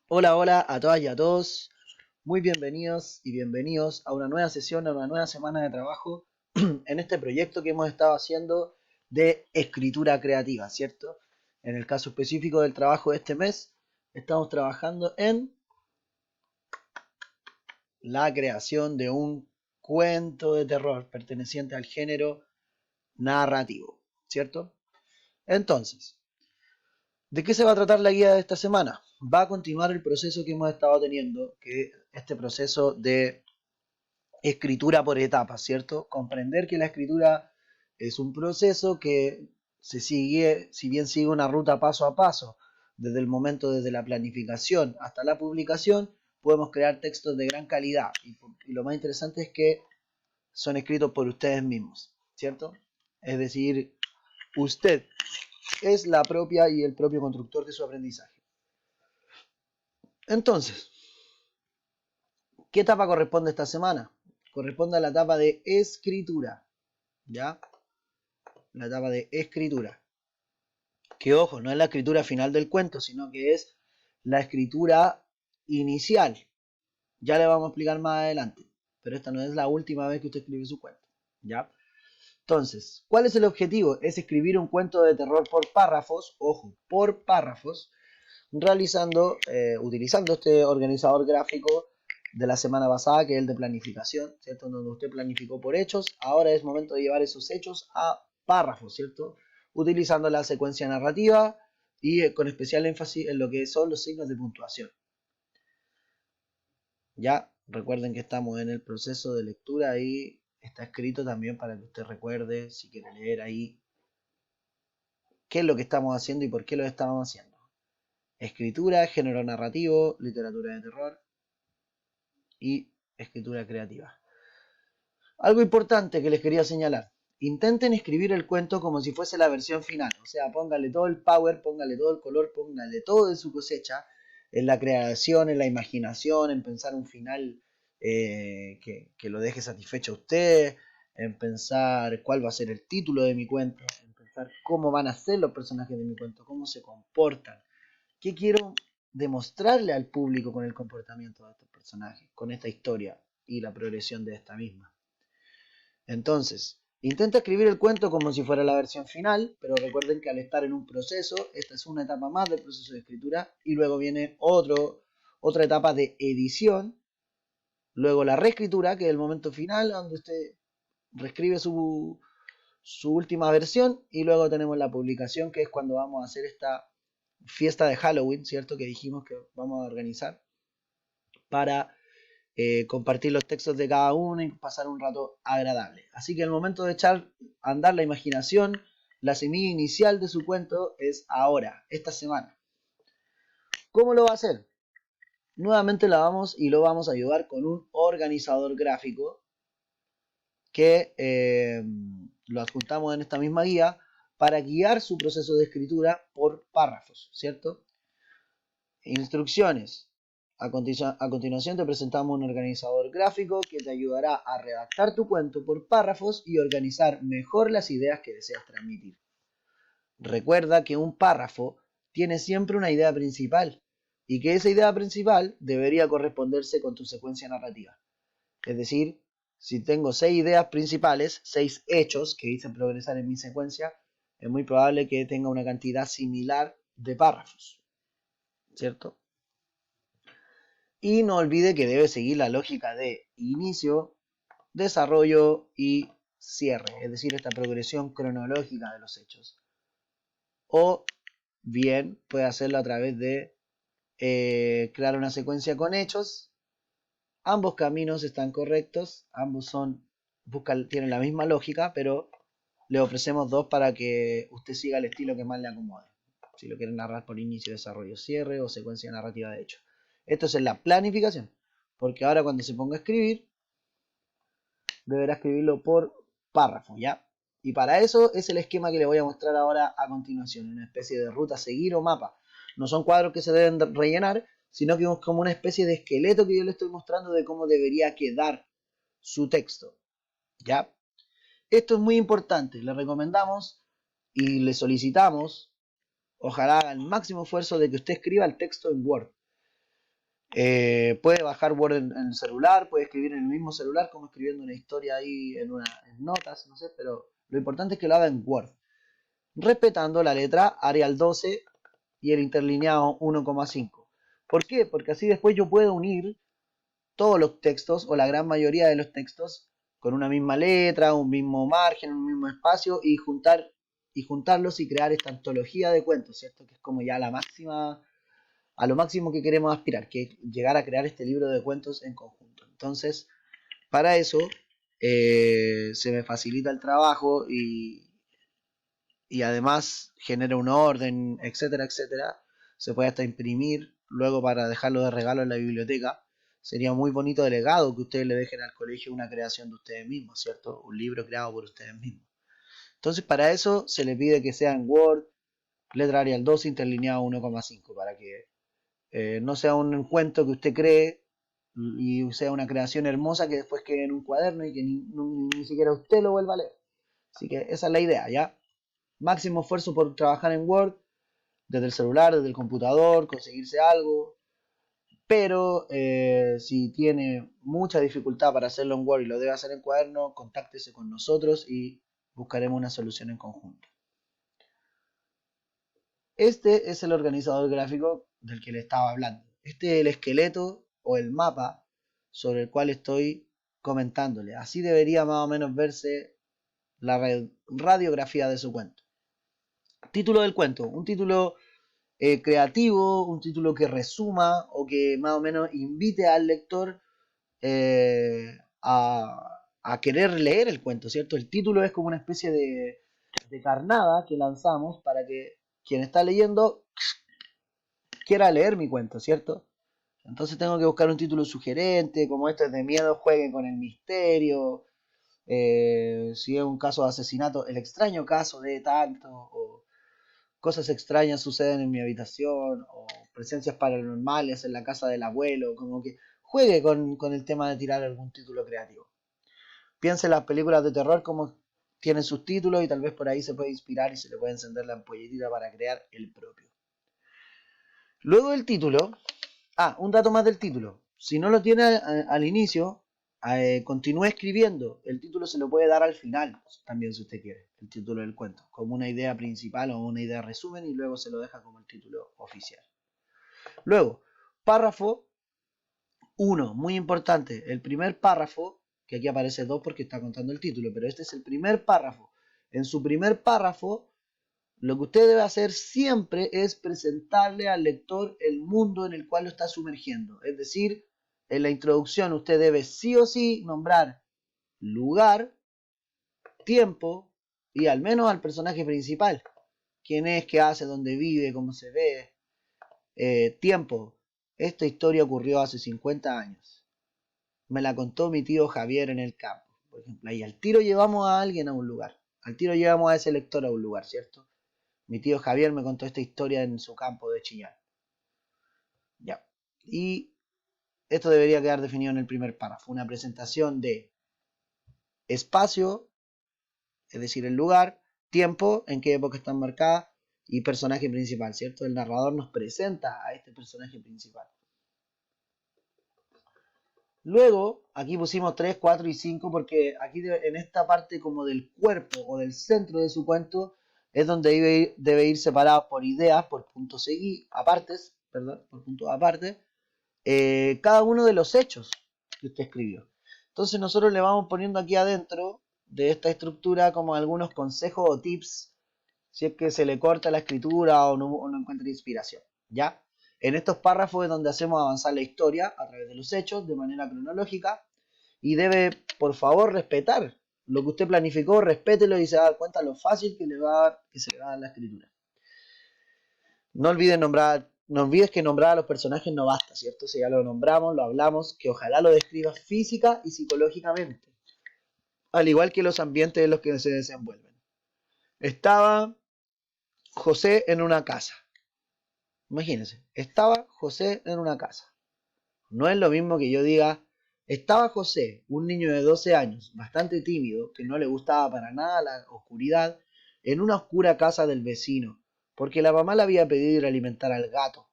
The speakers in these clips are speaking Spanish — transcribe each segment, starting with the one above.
Hola, hola a todas y a todos. Muy bienvenidos y bienvenidos a una nueva sesión, a una nueva semana de trabajo en este proyecto que hemos estado haciendo de escritura creativa, ¿cierto? En el caso específico del trabajo de este mes, estamos trabajando en la creación de un cuento de terror perteneciente al género narrativo, ¿cierto? Entonces, ¿de qué se va a tratar la guía de esta semana? Va a continuar el proceso que hemos estado teniendo, que es este proceso de escritura por etapas, ¿cierto? Comprender que la escritura es un proceso que se sigue, si bien sigue una ruta paso a paso, desde el momento, desde la planificación hasta la publicación, podemos crear textos de gran calidad. Y lo más interesante es que son escritos por ustedes mismos, ¿cierto? Es decir, usted es la propia y el propio constructor de su aprendizaje. Entonces, ¿qué etapa corresponde esta semana? Corresponde a la etapa de escritura, ¿ya? La etapa de escritura. Que ojo, no es la escritura final del cuento, sino que es la escritura inicial. Ya le vamos a explicar más adelante. Pero esta no es la última vez que usted escribe su cuento, ¿ya? Entonces, ¿cuál es el objetivo? Es escribir un cuento de terror por párrafos, ojo, por párrafos, utilizando este organizador gráfico de la semana pasada, que es el de planificación, ¿cierto? Donde usted planificó por hechos, ahora es momento de llevar esos hechos a párrafos, ¿cierto? Utilizando la secuencia narrativa y con especial énfasis en lo que son los signos de puntuación. Ya recuerden que estamos en el proceso de lectura y está escrito también para que usted recuerde, si quiere leer ahí, qué es lo que estamos haciendo y por qué lo estamos haciendo. Escritura, género narrativo, literatura de terror y escritura creativa. Algo importante que les quería señalar. Intenten escribir el cuento como si fuese la versión final. O sea, póngale todo el power, póngale todo el color, póngale todo de su cosecha en la creación, en la imaginación, en pensar un final que lo deje satisfecho a usted, en pensar cuál va a ser el título de mi cuento, en pensar cómo van a ser los personajes de mi cuento, cómo se comportan, qué quiero demostrarle al público con el comportamiento de estos personajes, con esta historia y la progresión de esta misma. Entonces, intenta escribir el cuento como si fuera la versión final, pero recuerden que al estar en un proceso, esta es una etapa más del proceso de escritura y luego viene otra etapa de edición, luego la reescritura, que es el momento final donde usted reescribe su última versión y luego tenemos la publicación, que es cuando vamos a hacer esta fiesta de Halloween, ¿cierto? Que dijimos que vamos a organizar para compartir los textos de cada uno y pasar un rato agradable. Así que el momento de echar a andar la imaginación, la semilla inicial de su cuento es ahora, esta semana. ¿Cómo lo va a hacer? Nuevamente lo vamos a ayudar con un organizador gráfico que lo adjuntamos en esta misma guía para guiar su proceso de escritura por párrafos, ¿cierto? Instrucciones. A continuación te presentamos un organizador gráfico que te ayudará a redactar tu cuento por párrafos y organizar mejor las ideas que deseas transmitir. Recuerda que un párrafo tiene siempre una idea principal y que esa idea principal debería corresponderse con tu secuencia narrativa. Es decir, si tengo 6 ideas principales, 6 hechos que dicen progresar en mi secuencia, es muy probable que tenga una cantidad similar de párrafos, ¿cierto? Y no olvide que debe seguir la lógica de inicio, desarrollo y cierre, es decir, esta progresión cronológica de los hechos. O bien puede hacerlo a través de crear una secuencia con hechos. Ambos caminos están correctos, ambos tienen la misma lógica, pero le ofrecemos dos para que usted siga el estilo que más le acomode. Si lo quieren narrar por inicio, desarrollo, cierre o secuencia narrativa de hecho. Esto es en la planificación, porque ahora cuando se ponga a escribir, deberá escribirlo por párrafo, ¿ya? Y para eso es el esquema que le voy a mostrar ahora a continuación, una especie de ruta a seguir o mapa. No son cuadros que se deben rellenar, sino que es como una especie de esqueleto que yo le estoy mostrando de cómo debería quedar su texto, ¿ya? Esto es muy importante, le recomendamos y le solicitamos, ojalá haga el máximo esfuerzo de que usted escriba el texto en Word. Puede bajar Word en el celular, puede escribir en el mismo celular como escribiendo una historia ahí en notas, no sé, pero lo importante es que lo haga en Word, respetando la letra Arial 12 y el interlineado 1,5. ¿Por qué? Porque así después yo puedo unir todos los textos o la gran mayoría de los textos con una misma letra, un mismo margen, un mismo espacio y juntarlos y crear esta antología de cuentos, ¿cierto? Que es como ya la máxima, a lo máximo que queremos aspirar, que es llegar a crear este libro de cuentos en conjunto. Entonces, para eso se me facilita el trabajo y además genera un orden, etcétera, etcétera. Se puede hasta imprimir luego para dejarlo de regalo en la biblioteca. Sería muy bonito de legado que ustedes le dejen al colegio una creación de ustedes mismos, ¿cierto? Un libro creado por ustedes mismos. Entonces, para eso se le pide que sea en Word, letra Arial 2, interlineado 1,5, para que no sea un cuento que usted cree y sea una creación hermosa que después quede en un cuaderno y que ni siquiera usted lo vuelva a leer. Así que esa es la idea, ¿ya? Máximo esfuerzo por trabajar en Word, desde el celular, desde el computador, conseguirse algo. Pero si tiene mucha dificultad para hacerlo en Word y lo debe hacer en cuaderno, contáctese con nosotros y buscaremos una solución en conjunto. Este es el organizador gráfico del que le estaba hablando. Este es el esqueleto o el mapa sobre el cual estoy comentándole. Así debería más o menos verse la radiografía de su cuento. Título del cuento, un título creativo, un título que resuma o que más o menos invite al lector a querer leer el cuento, ¿cierto? El título es como una especie de carnada que lanzamos para que quien está leyendo quiera leer mi cuento, ¿cierto? Entonces tengo que buscar un título sugerente, como este es de miedo, jueguen con el misterio. Si es un caso de asesinato, el extraño caso de tanto, o cosas extrañas suceden en mi habitación, o presencias paranormales en la casa del abuelo, como que juegue con el tema de tirar algún título creativo. Piense en las películas de terror como tienen sus títulos y tal vez por ahí se puede inspirar y se le puede encender la ampolletita para crear el propio. Luego del título, un dato más del título. Si no lo tiene al inicio, continúe escribiendo. El título se lo puede dar al final, también si usted quiere, el título del cuento, como una idea principal o una idea resumen y luego se lo deja como el título oficial. Luego, párrafo 1, muy importante. El primer párrafo, que aquí aparece 2 porque está contando el título, pero este es el primer párrafo. En su primer párrafo, lo que usted debe hacer siempre es presentarle al lector el mundo en el cual lo está sumergiendo. Es decir, en la introducción usted debe sí o sí nombrar lugar, tiempo y al menos al personaje principal. Quién es, qué hace, dónde vive, cómo se ve. Tiempo. Esta historia ocurrió hace 50 años. Me la contó mi tío Javier en el campo. Por ejemplo, ahí al tiro llevamos a alguien a un lugar. Al tiro llevamos a ese lector a un lugar, ¿cierto? Mi tío Javier me contó esta historia en su campo de Chillán. Ya. Y esto debería quedar definido en el primer párrafo. Una presentación de espacio, es decir, el lugar, tiempo, en qué época están marcadas, y personaje principal, ¿cierto? El narrador nos presenta a este personaje principal. Luego, aquí pusimos 3, 4 y 5 porque aquí en esta parte como del cuerpo o del centro de su cuento es donde debe ir separado por ideas, por puntos apartes, perdón, por puntos aparte, cada uno de los hechos que usted escribió. Entonces nosotros le vamos poniendo aquí adentro de esta estructura como algunos consejos o tips si es que se le corta la escritura o no encuentra inspiración, ¿ya? En estos párrafos es donde hacemos avanzar la historia a través de los hechos de manera cronológica y debe, por favor, respetar lo que usted planificó, respételo y se va a dar cuenta lo fácil que se le va a dar la escritura. No olvides que nombrar a los personajes no basta, ¿cierto? Si ya lo nombramos, lo hablamos, que ojalá lo describa física y psicológicamente, al igual que los ambientes en los que se desenvuelven. Estaba José en una casa. Imagínense, estaba José en una casa. No es lo mismo que yo diga, estaba José, un niño de 12 años, bastante tímido, que no le gustaba para nada la oscuridad, en una oscura casa del vecino, porque la mamá le había pedido ir a alimentar al gato.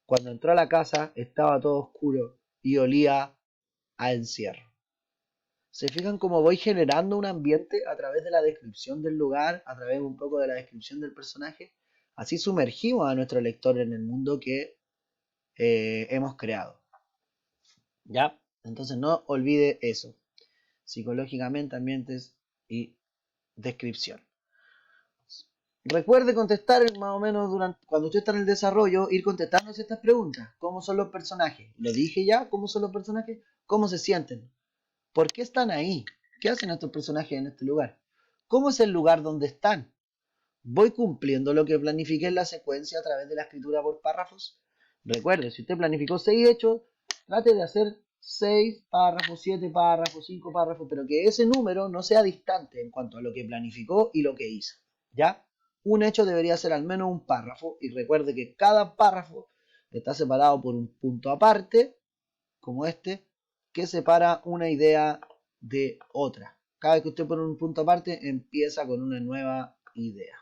Cuando entró a la casa estaba todo oscuro y olía a encierro. ¿Se fijan cómo voy generando un ambiente a través de la descripción del lugar, a través un poco de la descripción del personaje? Así sumergimos a nuestro lector en el mundo que hemos creado. ¿Ya? Entonces no olvide eso. Psicológicamente, ambientes y descripción. Recuerde contestar más o menos cuando usted está en el desarrollo, ir contestándose estas preguntas. ¿Cómo son los personajes? ¿Lo dije ya? ¿Cómo son los personajes? ¿Cómo se sienten? ¿Por qué están ahí? ¿Qué hacen estos personajes en este lugar? ¿Cómo es el lugar donde están? ¿Voy cumpliendo lo que planifiqué en la secuencia a través de la escritura por párrafos? Recuerde, si usted planificó 6 hechos, trate de hacer 6 párrafos, 7 párrafos, 5 párrafos, pero que ese número no sea distante en cuanto a lo que planificó y lo que hizo. ¿Ya? Un hecho debería ser al menos un párrafo, y recuerde que cada párrafo está separado por un punto aparte, como este, que separa una idea de otra. Cada vez que usted pone un punto aparte, empieza con una nueva idea.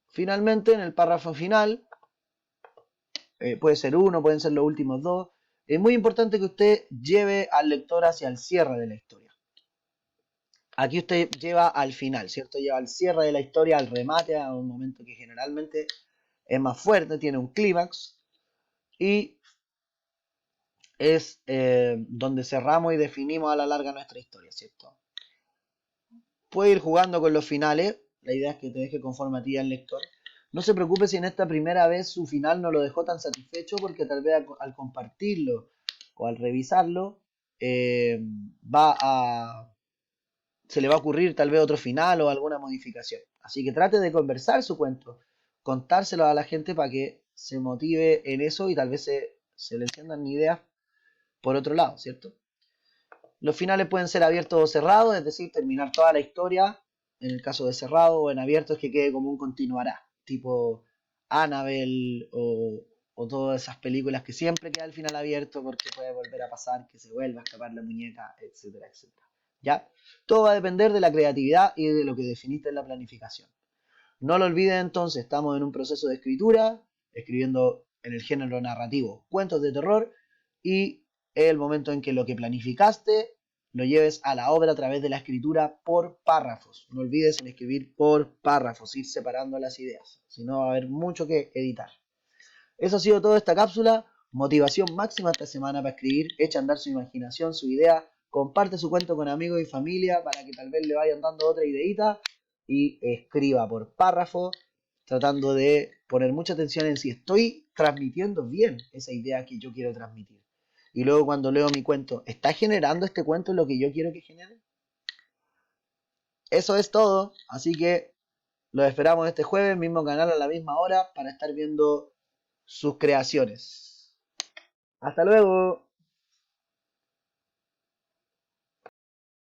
Finalmente, en el párrafo final, puede ser uno, pueden ser los últimos dos, es muy importante que usted lleve al lector hacia el cierre de la historia. Aquí usted lleva al final, ¿cierto? Lleva al cierre de la historia, al remate, a un momento que generalmente es más fuerte, tiene un clímax, y es donde cerramos y definimos a la larga nuestra historia, ¿cierto? Puede ir jugando con los finales, la idea es que te deje conforme a ti al lector. No se preocupe si en esta primera vez su final no lo dejó tan satisfecho, porque tal vez al compartirlo o al revisarlo se le va a ocurrir tal vez otro final o alguna modificación. Así que trate de conversar su cuento, contárselo a la gente para que se motive en eso y tal vez se le enciendan ideas por otro lado, ¿cierto? Los finales pueden ser abiertos o cerrados, es decir, terminar toda la historia, en el caso de cerrado, o en abierto es que quede como un continuará, tipo Annabelle o todas esas películas que siempre queda el final abierto porque puede volver a pasar, que se vuelva a escapar la muñeca, etcétera, etcétera. ¿Ya? Todo va a depender de la creatividad y de lo que definiste en la planificación. No lo olviden entonces, estamos en un proceso de escritura, escribiendo en el género narrativo cuentos de terror, y es el momento en que lo que planificaste lo lleves a la obra a través de la escritura por párrafos. No olvides en escribir por párrafos, ir separando las ideas, si no va a haber mucho que editar. Eso ha sido toda esta cápsula. Motivación máxima esta semana para escribir. Echa a andar su imaginación, su idea. Comparte su cuento con amigos y familia para que tal vez le vayan dando otra ideita. Y escriba por párrafo, tratando de poner mucha atención en si estoy transmitiendo bien esa idea que yo quiero transmitir. Y luego cuando leo mi cuento, ¿está generando este cuento lo que yo quiero que genere? Eso es todo. Así que los esperamos este jueves, mismo canal a la misma hora, para estar viendo sus creaciones. Hasta luego.